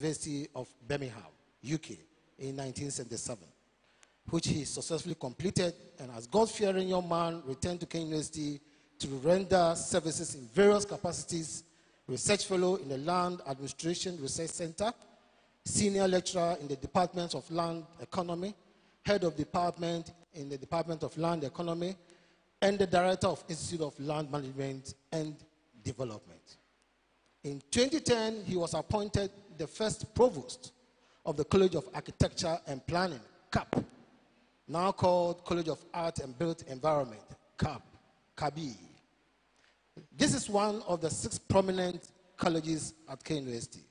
University of Birmingham, UK, in 1977, which he successfully completed, and as God-fearing young man, returned to Kent University to render services in various capacities: research fellow in the Land Administration Research Center, senior lecturer in the Department of Land Economy, head of department in the Department of Land Economy, and the director of Institute of Land Management and Development. In 2010, he was appointed the first provost of the College of Architecture and Planning, CAP, now called College of Art and Built Environment, CABI. This is one of the 6 prominent colleges at Kent University.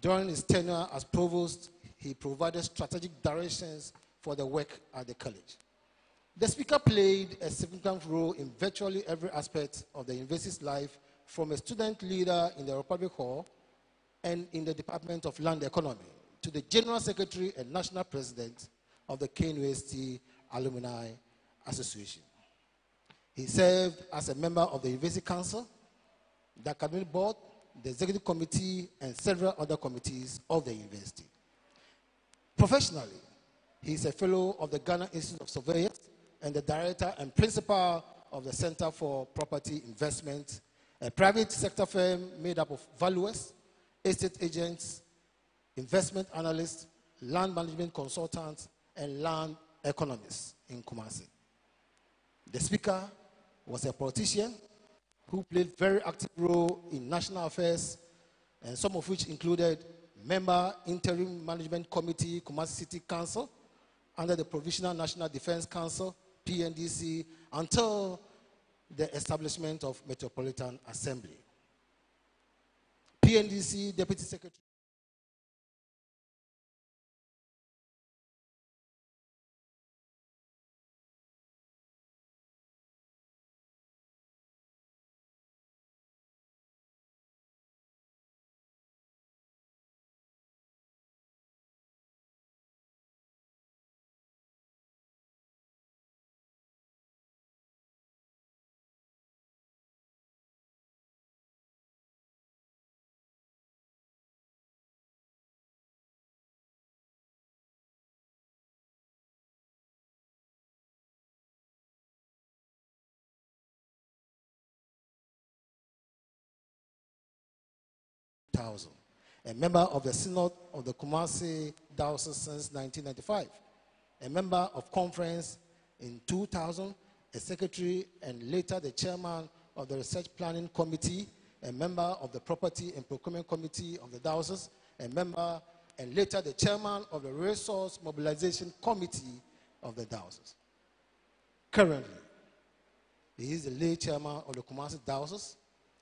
During his tenure as provost, he provided strategic directions for the work at the college. The speaker played a significant role in virtually every aspect of the university's life, from a student leader in the Republic Hall and in the Department of Land Economy to the General Secretary and National President of the Kent University Alumni Association. He served as a member of the University Council, the Academic Board, the Executive Committee, and several other committees of the university. Professionally, he is a fellow of the Ghana Institute of Surveyors and the director and principal of the Center for Property Investment, a private sector firm made up of valuers, estate agents, investment analysts, land management consultants, and land economists in Koomson. The speaker was a politician who played very active role in national affairs, and some of which included member interim management committee, Koomson City Council, under the Provisional National Defense Council, PNDC, until the establishment of Metropolitan Assembly. PNDC Deputy Secretary. A member of the Synod of the Kumasi Diocese since 1995, a member of conference in 2000, a secretary and later the chairman of the Research Planning Committee, a member of the Property and Procurement Committee of the Diocese, a member and later the chairman of the Resource Mobilization Committee of the Diocese. Currently, he is the late chairman of the Kumasi Diocese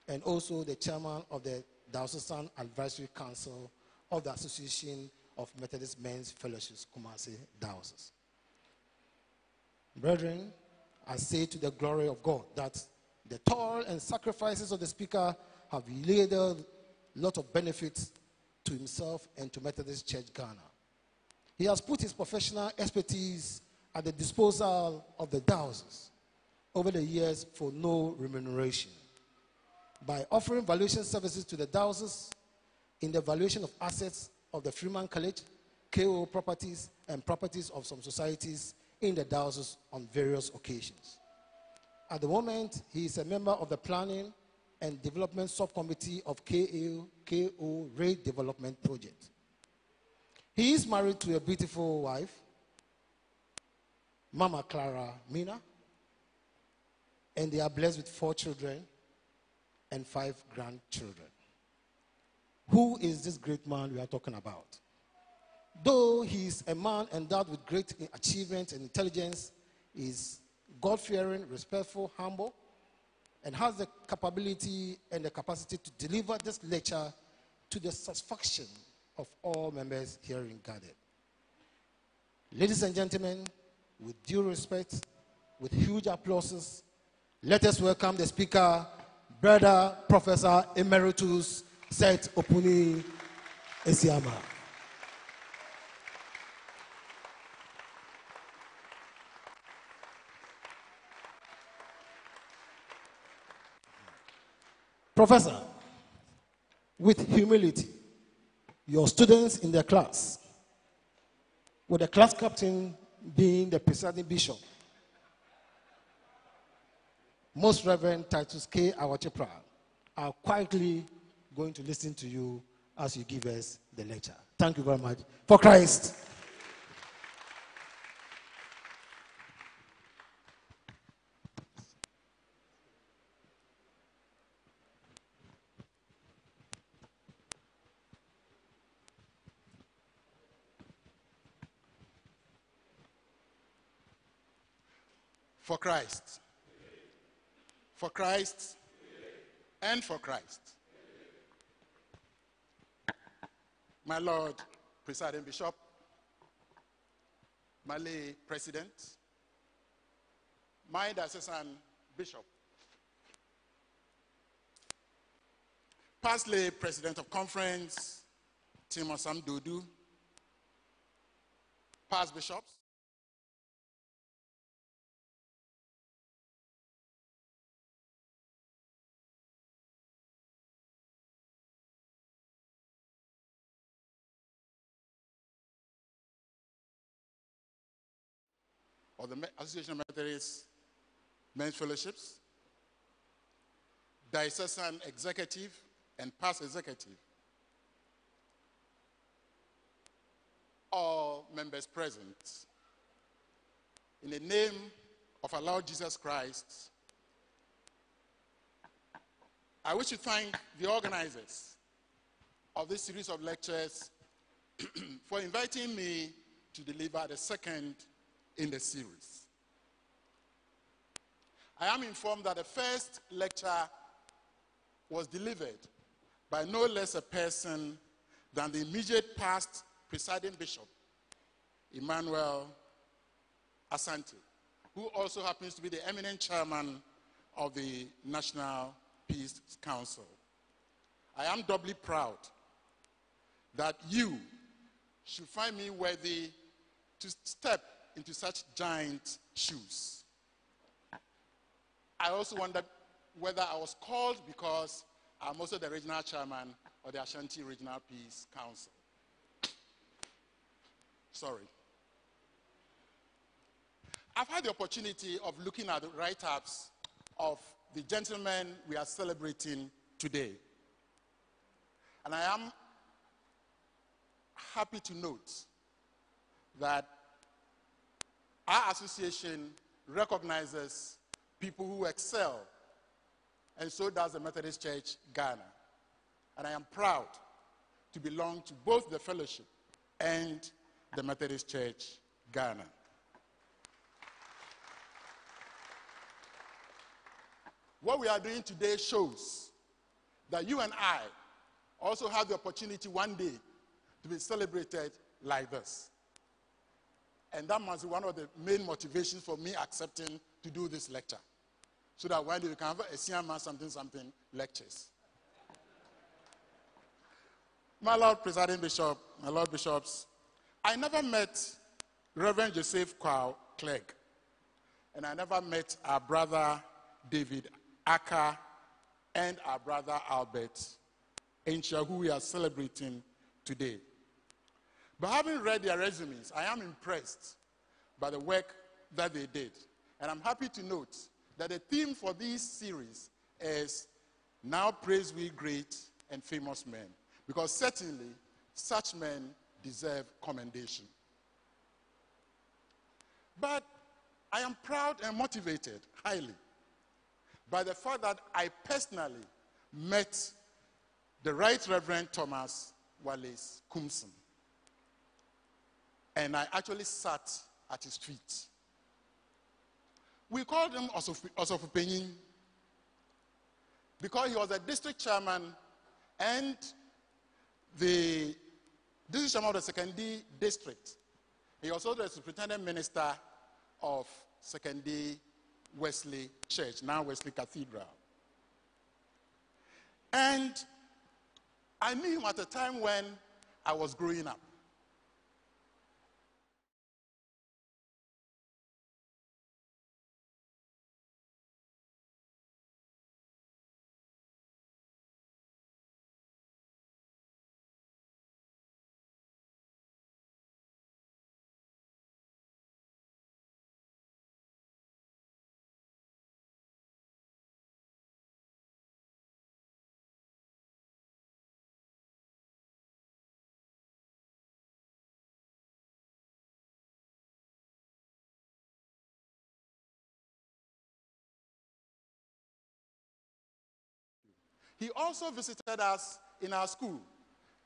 and also the chairman of the Diocesan Advisory Council of the Association of Methodist Men's Fellowships, Kumasi Diocese. Brethren, I say to the glory of God that the toil and sacrifices of the speaker have yielded a lot of benefits to himself and to Methodist Church Ghana. He has put his professional expertise at the disposal of the diocese over the years for no remuneration, by offering valuation services to the diocese in the valuation of assets of the Freeman College, KO properties, and properties of some societies in the diocese on various occasions. At the moment, he is a member of the Planning and Development Subcommittee of KO Rail Development Project. He is married to a beautiful wife, Mama Clara Mina, and they are blessed with 4 children and 5 grandchildren. Who is this great man we are talking about? Though he is a man endowed with great achievement and intelligence, he is God-fearing, respectful, humble, and has the capability and the capacity to deliver this lecture to the satisfaction of all members herein gathered. Ladies and gentlemen, with due respect, with huge applauses, let us welcome the speaker, Brother Professor Emeritus Seth Opuni Esiama. Professor, with humility, your students in the class, with the class captain being the presiding bishop, Most Reverend Titus K. Awachepra, are quietly going to listen to you as you give us the lecture. Thank you very much. For Christ. For Christ. For Christ. And for Christ. My Lord, Presiding Bishop, my lay President, my diocesan Bishop, past lay President of Conference, Tim Osam Dudu, past bishops, of the Association of Methodist Men's Fellowships, diocesan executive and past executive, all members present, in the name of our Lord Jesus Christ, I wish to thank the organizers of this series of lectures for inviting me to deliver the second in the series. I am informed that the first lecture was delivered by no less a person than the immediate past presiding bishop, Emmanuel Asante, who also happens to be the eminent chairman of the National Peace Council. I am doubly proud that you should find me worthy to step into such giant shoes. I also wondered whether I was called because I'm also the regional chairman of the Ashanti Regional Peace Council. Sorry. I've had the opportunity of looking at the write-ups of the gentlemen we are celebrating today. And I am happy to note that our association recognizes people who excel, and so does the Methodist Church Ghana. And I am proud to belong to both the fellowship and the Methodist Church Ghana. What we are doing today shows that you and I also have the opportunity one day to be celebrated like this. And that must be one of the main motivations for me accepting to do this lecture. So that one day we can have a senior man something lectures. My Lord Presiding Bishop, my Lord Bishops, I never met Reverend Joseph Kwao Clegg, and I never met our brother David Ackah and our brother Albert Enchia, who we are celebrating today. But having read their resumes, I am impressed by the work that they did. And I'm happy to note that the theme for this series is Now Praise We Great and Famous Men, because certainly such men deserve commendation. But I am proud and motivated highly by the fact that I personally met the Right Reverend Thomas Wallace Koomson. And I actually sat at his feet. We called him Osofupenyin because he was the district chairman and the district chairman of the Sekondi district. He was also the superintendent minister of Sekondi Wesley Church, now Wesley Cathedral. And I knew him at a time when I was growing up. He also visited us in our school,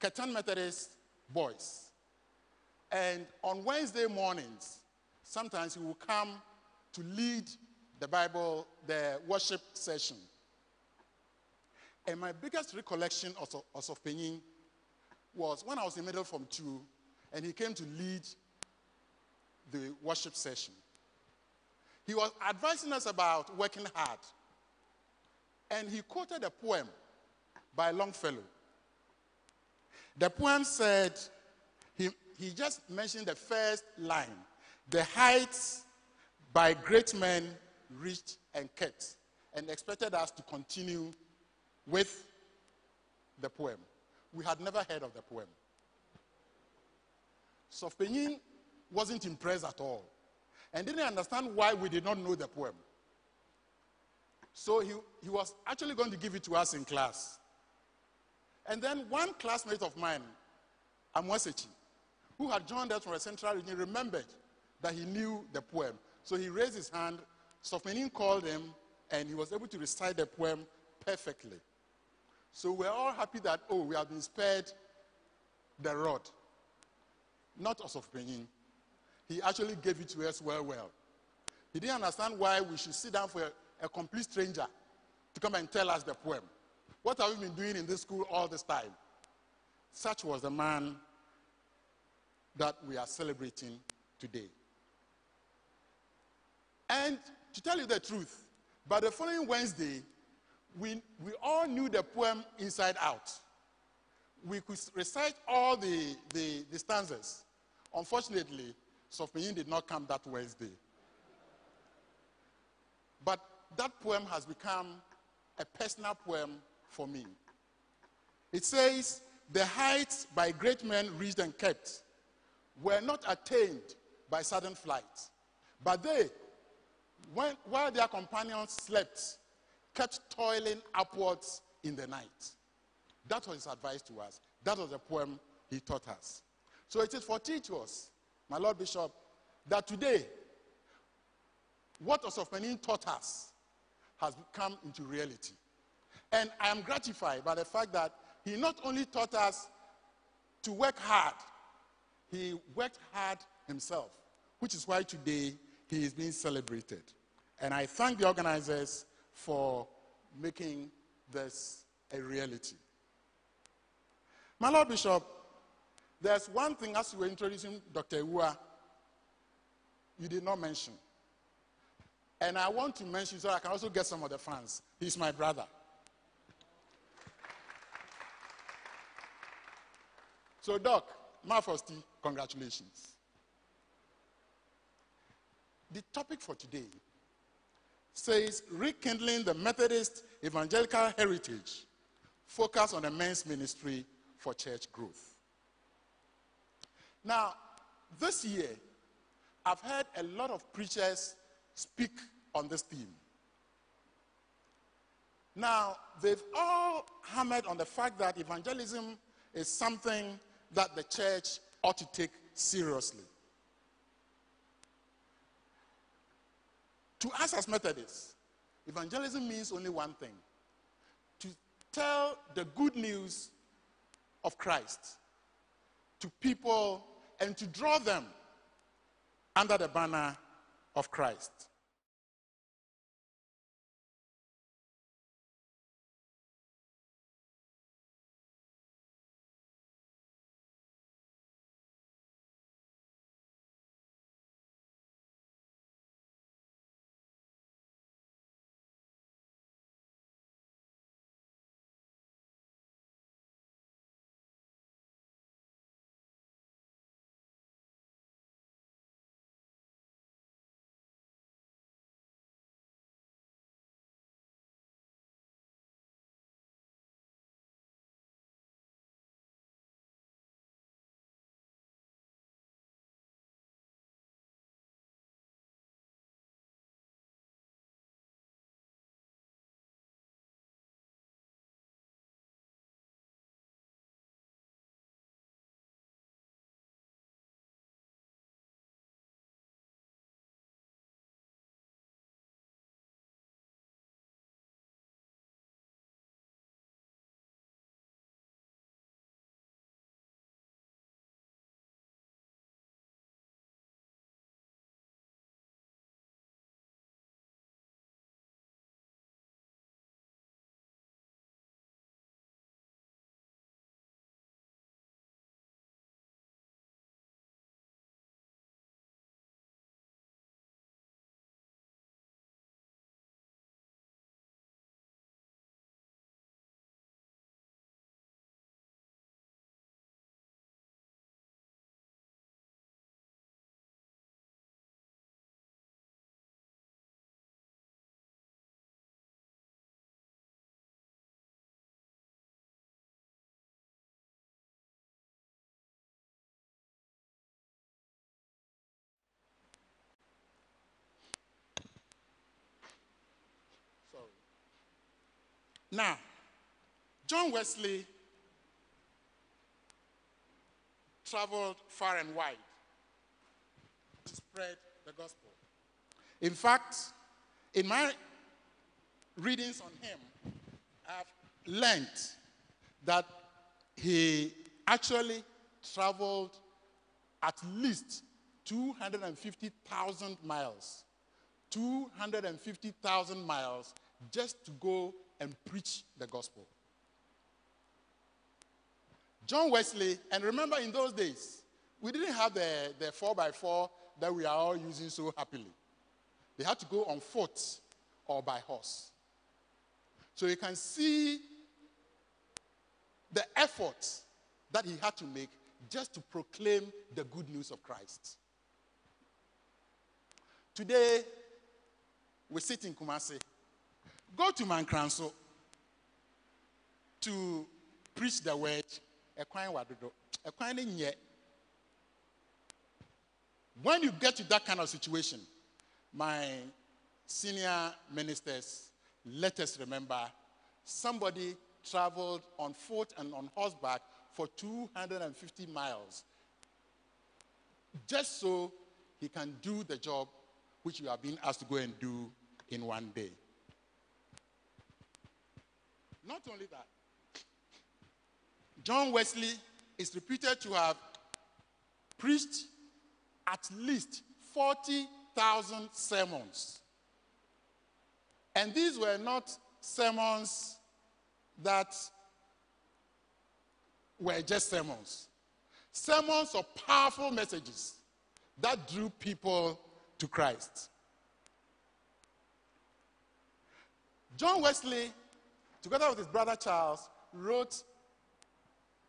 Ketan Methodist boys. And on Wednesday mornings, sometimes he will come to lead the worship session. And my biggest recollection of Penyin was when I was in middle form 2, and he came to lead the worship session. He was advising us about working hard. And he quoted a poem by Longfellow. The poem said, he just mentioned the first line, "The heights by great men reached and kept," and expected us to continue with the poem. We had never heard of the poem. So Penyin wasn't impressed at all and didn't understand why we did not know the poem. So he was actually going to give it to us in class. And then one classmate of mine, Amwesechi, who had joined us from the Central Region, remembered that he knew the poem. So he raised his hand, Sofmenin called him, and he was able to recite the poem perfectly. So we're all happy that, we have been spared the rod. Not Sofmenin. He actually gave it to us well. He didn't understand why we should sit down for a complete stranger to come and tell us the poem. What have we been doing in this school all this time? Such was the man that we are celebrating today. And to tell you the truth, by the following Wednesday, we all knew the poem inside out. We could recite all the stanzas. Unfortunately, Sofmenin did not come that Wednesday. But that poem has become a personal poem for me. It says, "The heights by great men reached and kept were not attained by sudden flight, but they, while their companions slept, kept toiling upwards in the night." That was his advice to us. That was the poem he taught us. So it is for teachers, my Lord Bishop, that today, what Osofmenin taught us has come into reality. And I am gratified by the fact that he not only taught us to work hard, he worked hard himself, which is why today he is being celebrated. And I thank the organizers for making this a reality. My Lord Bishop, there's one thing as you were introducing Dr. Ewua, you did not mention. And I want to mention so I can also get some of the fans. He's my brother. So, Doc, Mafosti, congratulations. The topic for today says, rekindling the Methodist Evangelical heritage, focus on the men's ministry for church growth. Now, this year, I've heard a lot of preachers speak on this theme. Now, they've all hammered on the fact that evangelism is something that the church ought to take seriously. To us as Methodists, evangelism means only one thing: to tell the good news of Christ to people and to draw them under the banner of Christ. Now, John Wesley traveled far and wide to spread the gospel. In fact, in my readings on him, I've learned that he actually traveled at least 250,000 miles. 250,000 miles just to go and preach the gospel. John Wesley, and remember in those days, we didn't have the 4x4 that we are all using so happily. They had to go on foot or by horse. So you can see the effort that he had to make just to proclaim the good news of Christ. Today, we sit in Kumasi. Go to Mankranso to preach the word. When you get to that kind of situation, my senior ministers, let us remember, somebody traveled on foot and on horseback for 250 miles just so he can do the job which you have been asked to go and do in one day. Not only that, John Wesley is reputed to have preached at least 40,000 sermons. And these were not sermons that were just sermons. Sermons of powerful messages that drew people to Christ. John Wesley, together with his brother Charles, wrote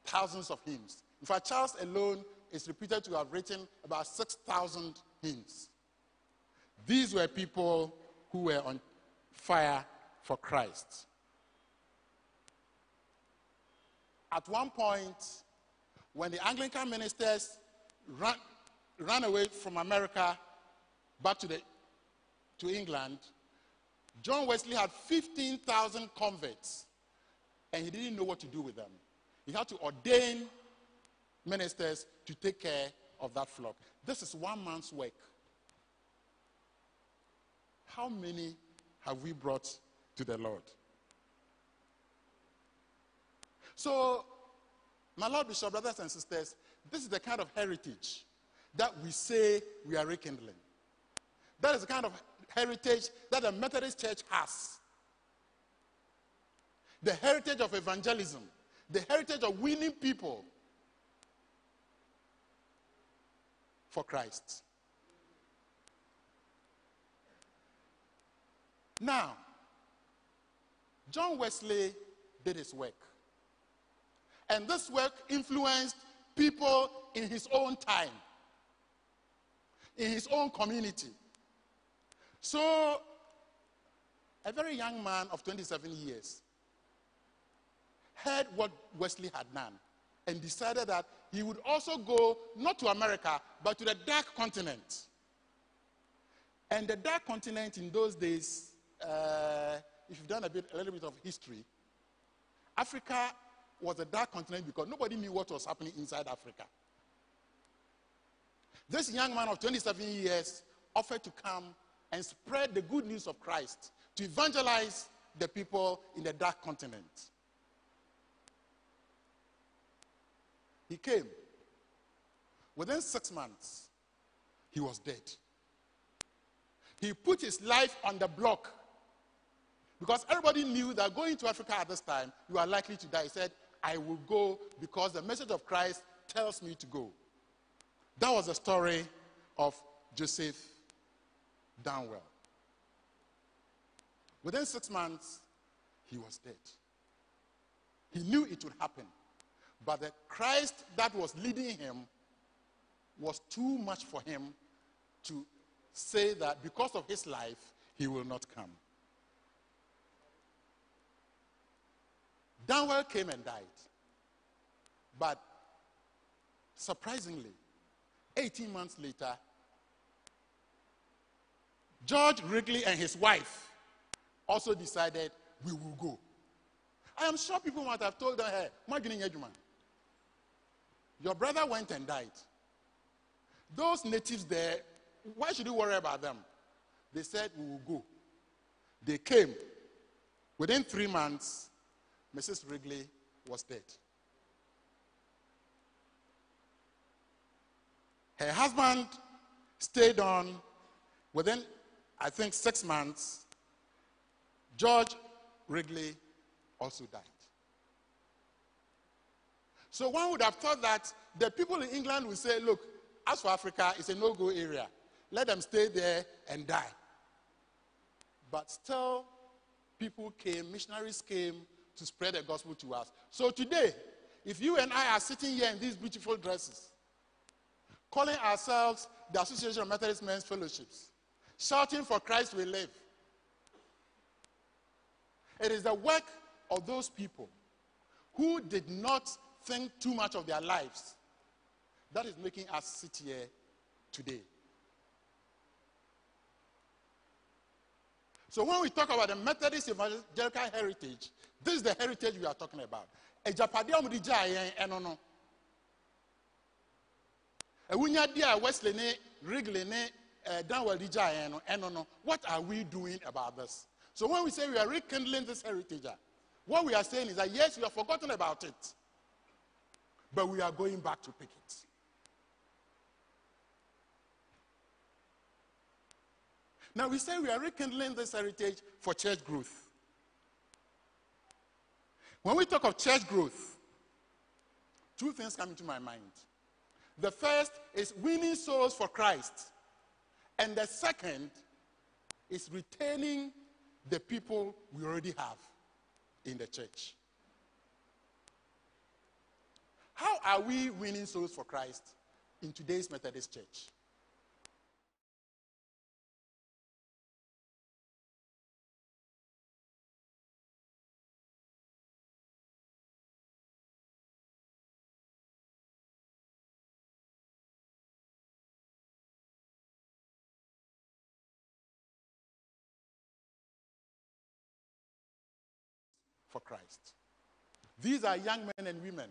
thousands of hymns. In fact, Charles alone is reputed to have written about 6,000 hymns. These were people who were on fire for Christ. At one point, when the Anglican ministers ran away from America back to England, John Wesley had 15,000 converts, and he didn't know what to do with them. He had to ordain ministers to take care of that flock. This is one man's work. How many have we brought to the Lord? So, my Lord Bishop, brothers and sisters, this is the kind of heritage that we say we are rekindling. That is the kind of heritage that the Methodist Church has. The heritage of evangelism, the heritage of winning people for Christ. Now, John Wesley did his work. And this work influenced people in his own time, in his own community. So, a very young man of 27 years heard what Wesley had done and decided that he would also go not to America, but to the dark continent. And the dark continent in those days, if you've done a little bit of history, Africa was a dark continent because nobody knew what was happening inside Africa. This young man of 27 years offered to come and spread the good news of Christ, to evangelize the people in the dark continent. He came. Within 6 months, he was dead. He put his life on the block because everybody knew that going to Africa at this time, you are likely to die. He said, I will go because the message of Christ tells me to go. That was the story of Joseph Downwell. Within 6 months, he was dead. He knew it would happen. But the Christ that was leading him was too much for him to say that because of his life, he will not come. Downwell came and died. But surprisingly, 18 months later, George Wrigley and his wife also decided we will go. I am sure people might have told them, hey, your brother went and died. Those natives there, why should you worry about them? They said, we will go. They came. Within 3 months, Mrs. Wrigley was dead. Her husband stayed on. Within, I think, 6 months, George Wrigley also died. So one would have thought that the people in England would say, look, as for Africa, it's a no-go area. Let them stay there and die. But still, people came, missionaries came to spread the gospel to us. So today, if you and I are sitting here in these beautiful dresses, calling ourselves the Association of Methodist Men's Fellowships, shouting for Christ we live, it is the work of those people who did not think too much of their lives that is making us sit here today. So when we talk about the Methodist evangelical heritage, this is the heritage we are talking about. Wesley ne Wrigley ne what are we doing about this? So when we say we are rekindling this heritage, what we are saying is that yes, we have forgotten about it, but we are going back to pick it. Now we say we are rekindling this heritage for church growth. When we talk of church growth, two things come into my mind. The first is winning souls for Christ. And the second is retaining the people we already have in the church. How are we winning souls for Christ in today's Methodist church? For Christ. These are young men and women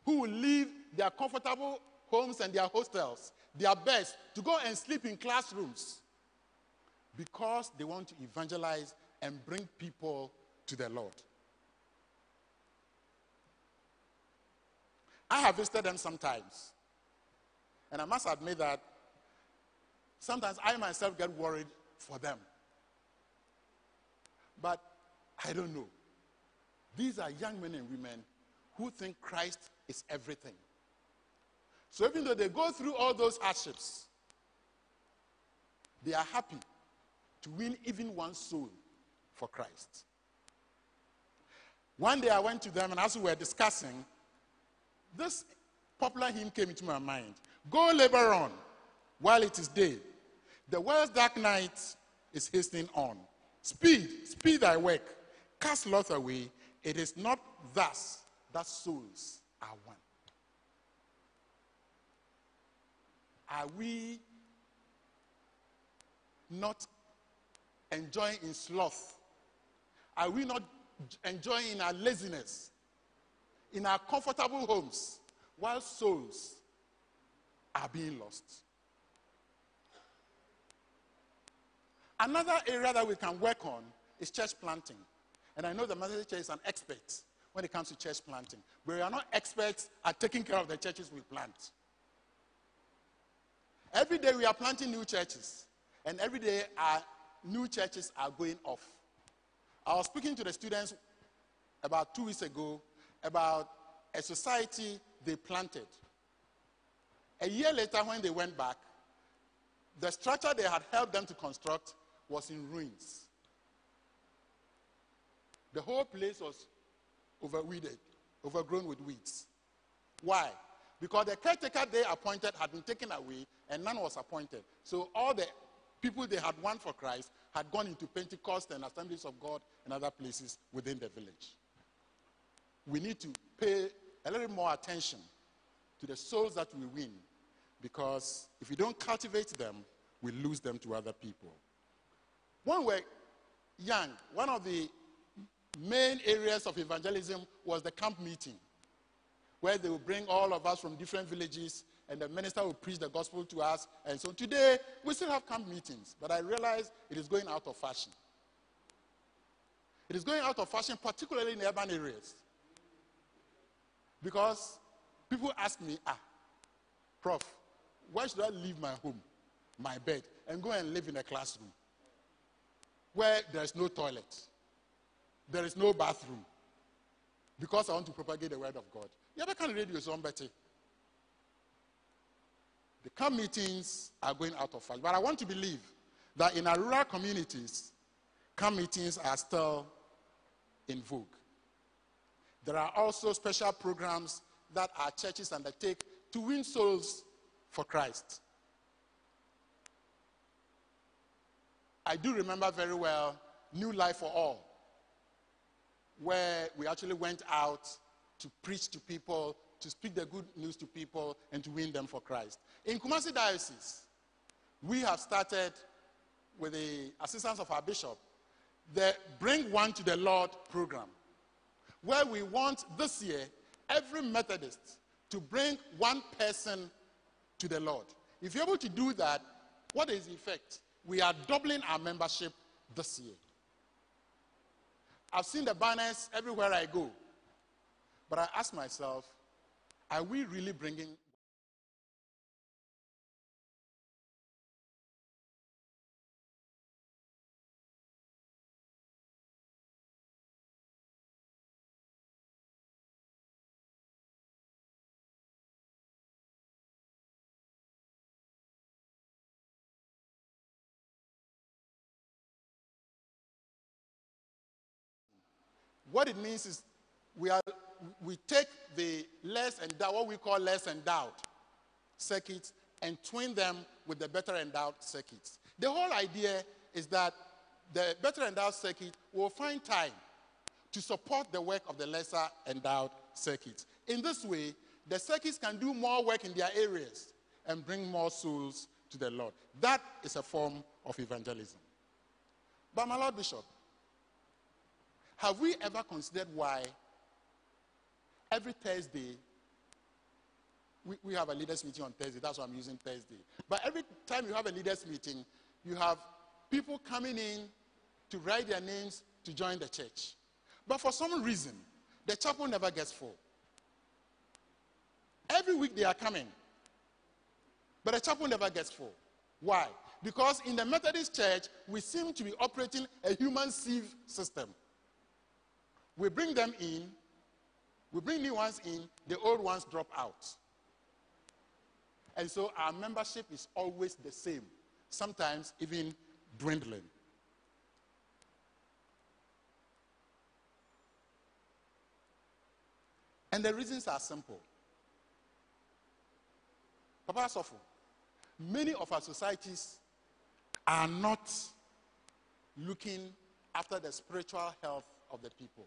who will leave their comfortable homes and their hostels, their beds, to go and sleep in classrooms because they want to evangelize and bring people to the Lord. I have visited them sometimes, and I must admit that sometimes I myself get worried for them. But I don't know. These are young men and women who think Christ is everything. So even though they go through all those hardships, they are happy to win even one soul for Christ. One day I went to them, and as we were discussing, this popular hymn came into my mind. Go labor on while it is day. The world's dark night is hastening on. Speed, speed thy work. Cast sloth away. It is not thus that souls are won. Are we not enjoying in sloth? Are we not enjoying in our laziness, in our comfortable homes, while souls are being lost? Another area that we can work on is church planting. And I know the Methodist Church is an expert when it comes to church planting. But we are not experts at taking care of the churches we plant. Every day we are planting new churches. And every day our new churches are going off. I was speaking to the students about 2 weeks ago about a society they planted. A year later, when they went back, the structure they had helped them to construct was in ruins. The whole place was overgrown with weeds. Why? Because the caretaker they appointed had been taken away and none was appointed. So all the people they had won for Christ had gone into Pentecost and Assemblies of God and other places within the village. We need to pay a little more attention to the souls that we win, because if we don't cultivate them, we lose them to other people. When we're young, one of the main areas of evangelism was the camp meeting, where they would bring all of us from different villages, and the minister would preach the gospel to us. And so today, we still have camp meetings, but I realize it is going out of fashion. It is going out of fashion, particularly in urban areas. Because people ask me, Prof, why should I leave my home, my bed, and go and live in a classroom where there is no toilet, there is no bathroom, because I want to propagate the word of God? You ever can radio somebody? The camp meetings are going out of fashion. But I want to believe that in our rural communities, camp meetings are still in vogue. There are also special programs that our churches undertake to win souls for Christ. I do remember very well New Life for All, where we actually went out to preach to people, to speak the good news to people, and to win them for Christ. In Kumasi Diocese, we have started, with the assistance of our bishop, the Bring One to the Lord program, where we want this year every Methodist to bring one person to the Lord. If you're able to do that, what is the effect? We are doubling our membership this year. I've seen the banners everywhere I go, but I ask myself, are we really bringing? What it means is we take the less endowed, what we call less endowed circuits, and twin them with the better endowed circuits. The whole idea is that the better endowed circuit will find time to support the work of the lesser endowed circuits. In this way, the circuits can do more work in their areas and bring more souls to the Lord. That is a form of evangelism. But my Lord Bishop, have we ever considered why every Thursday, we have a leaders meeting on Thursday, that's why I'm using Thursday. But every time you have a leaders meeting, you have people coming in to write their names to join the church. But for some reason, the chapel never gets full. Every week they are coming, but the chapel never gets full. Why? Because in the Methodist church, we seem to be operating a human sieve system. We bring them in, we bring new ones in, the old ones drop out. And so our membership is always the same, sometimes even dwindling. And the reasons are simple. Papa Sofo, many of our societies are not looking after the spiritual health of the people.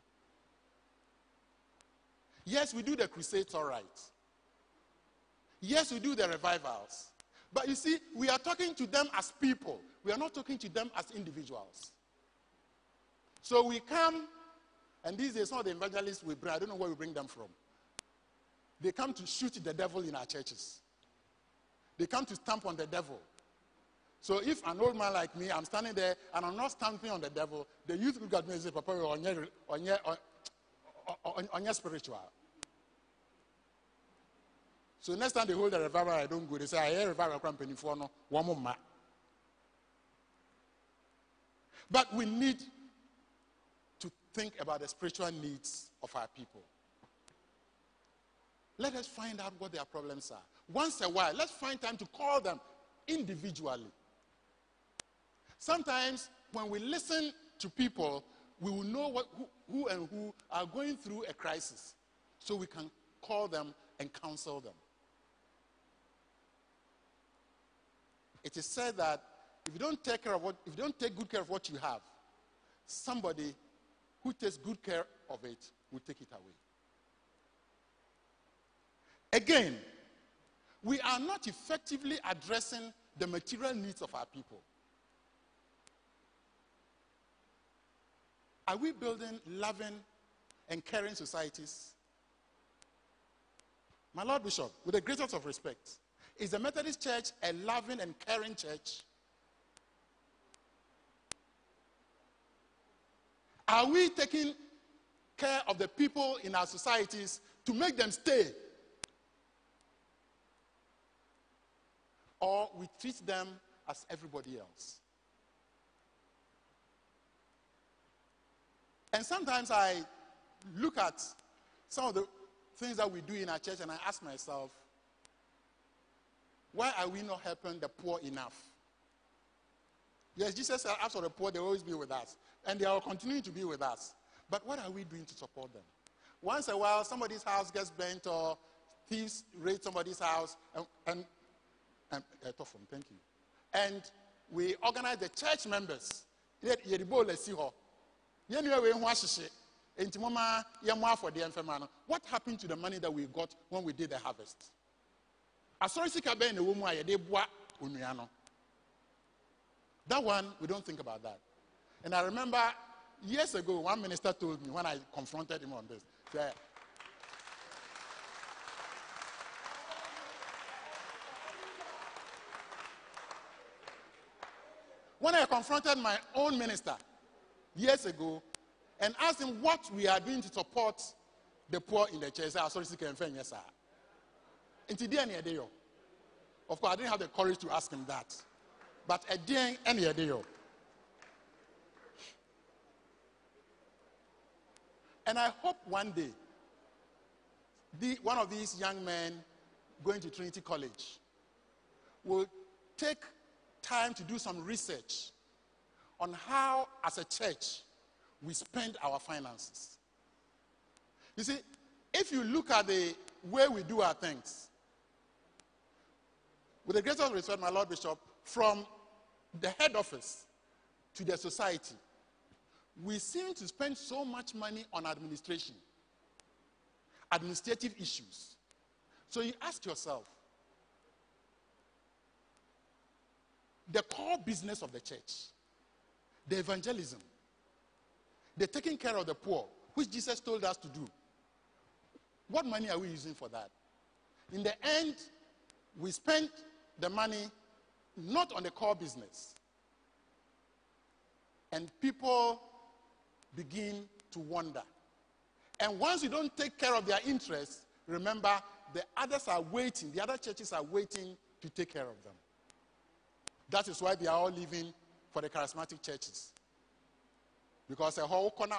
Yes, we do the crusades all right. Yes, we do the revivals. But you see, we are talking to them as people. We are not talking to them as individuals. So we come, and these days some of the evangelists we bring, I don't know where we bring them from. They come to shoot the devil in our churches. They come to stamp on the devil. So if an old man like me, I'm standing there and I'm not stamping on the devil, the youth look at me and say, Papa, you're on your spiritual. So next time they hold the revival, I don't go. They say, I hear revival company for no one more. But we need to think about the spiritual needs of our people. Let us find out what their problems are. Once a while, let's find time to call them individually. Sometimes when we listen to people, we will know who are going through a crisis, so we can call them and counsel them. It is said that if you don't take good care of what you have, somebody who takes good care of it will take it away. Again, we are not effectively addressing the material needs of our people. Are we building loving and caring societies? My Lord Bishop, with the greatest of respect, is the Methodist Church a loving and caring church? Are we taking care of the people in our societies to make them stay? Or we treat them as everybody else? And sometimes I look at some of the things that we do in our church and I ask myself, why are we not helping the poor enough? Yes, Jesus asked for the poor, they will always be with us. And they are continuing to be with us. But what are we doing to support them? Once in a while, somebody's house gets burnt or thieves raid somebody's house. Thank you. And we organize the church members. What happened to the money that we got when we did the harvest? That one, we don't think about that. And I remember years ago, one minister told me when I confronted him on this, that when I confronted my own minister years ago and asked him what we are doing to support the poor in the church, I said, yes, sir. Of course, I didn't have the courage to ask him that. But again, any day. And I hope one day, one of these young men going to Trinity College will take time to do some research on how, as a church, we spend our finances. You see, if you look at the way we do our things, with the greatest respect, my Lord Bishop, from the head office to the society, we seem to spend so much money on administration, administrative issues. So you ask yourself, the core business of the church, the evangelism, the taking care of the poor, which Jesus told us to do, what money are we using for that? In the end, we spend the money not on the core business. And people begin to wonder. And once you don't take care of their interests, remember, the others are waiting, the other churches are waiting to take care of them. That is why they are all leaving for the charismatic churches. Because a whole corner.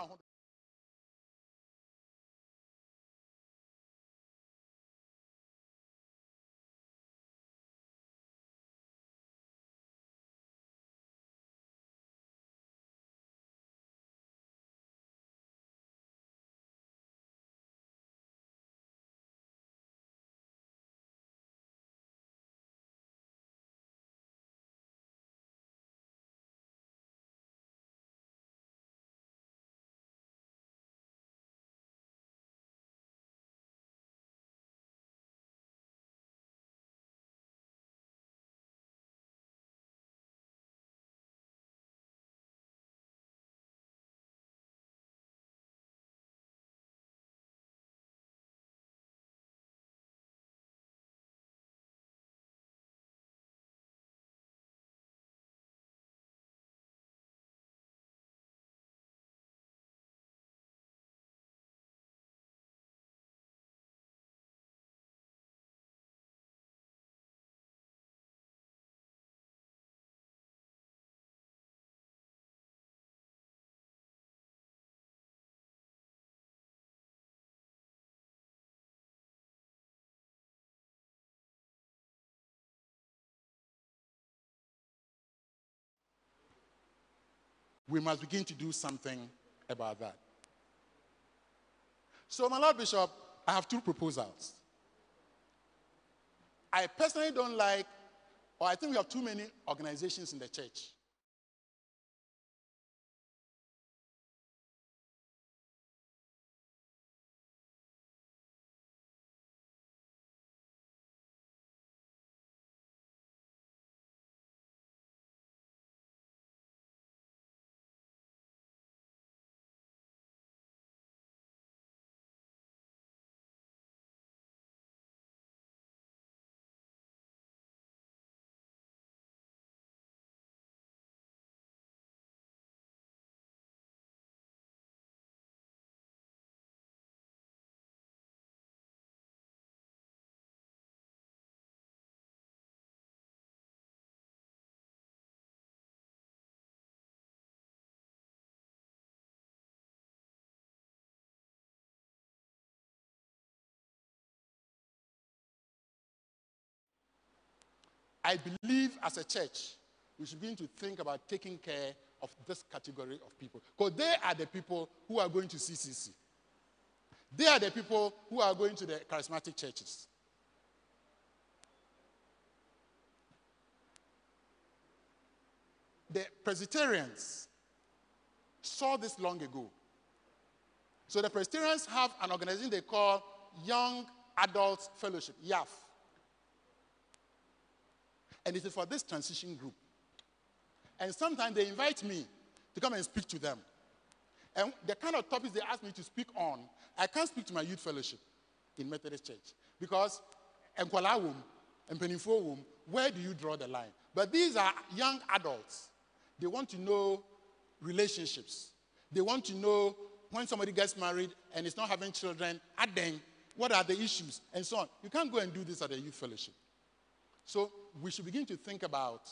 We must begin to do something about that. So, my Lord Bishop, I have two proposals. I personally don't like, or I think we have too many organizations in the church. I believe as a church, we should begin to think about taking care of this category of people. Because they are the people who are going to CCC. They are the people who are going to the charismatic churches. The Presbyterians saw this long ago. So the Presbyterians have an organization they call Young Adults Fellowship, YAF. And it is for this transition group. And sometimes they invite me to come and speak to them. And the kind of topics they ask me to speak on, I can't speak to my youth fellowship in Methodist Church. Because, where do you draw the line? But these are young adults. They want to know relationships. They want to know when somebody gets married and is not having children, what are the issues, and so on. You can't go and do this at a youth fellowship. So we should begin to think about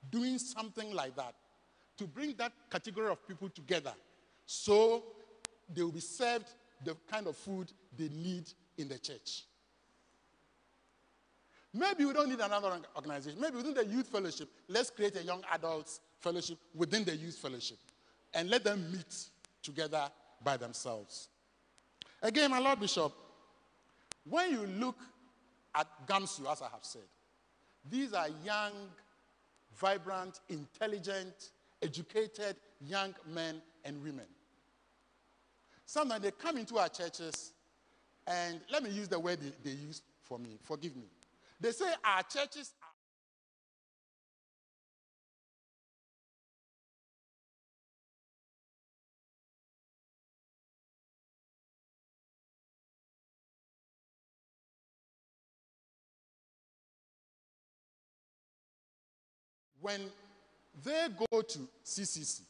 doing something like that to bring that category of people together so they will be served the kind of food they need in the church. Maybe we don't need another organization. Maybe within the youth fellowship, let's create a young adults fellowship within the youth fellowship and let them meet together by themselves. Again, my Lord Bishop, when you look at Gamsu, as I have said, these are young, vibrant, intelligent, educated young men and women. Sometimes they come into our churches, and let me use the word they use for me. Forgive me. They say our churches are when they go to CCC,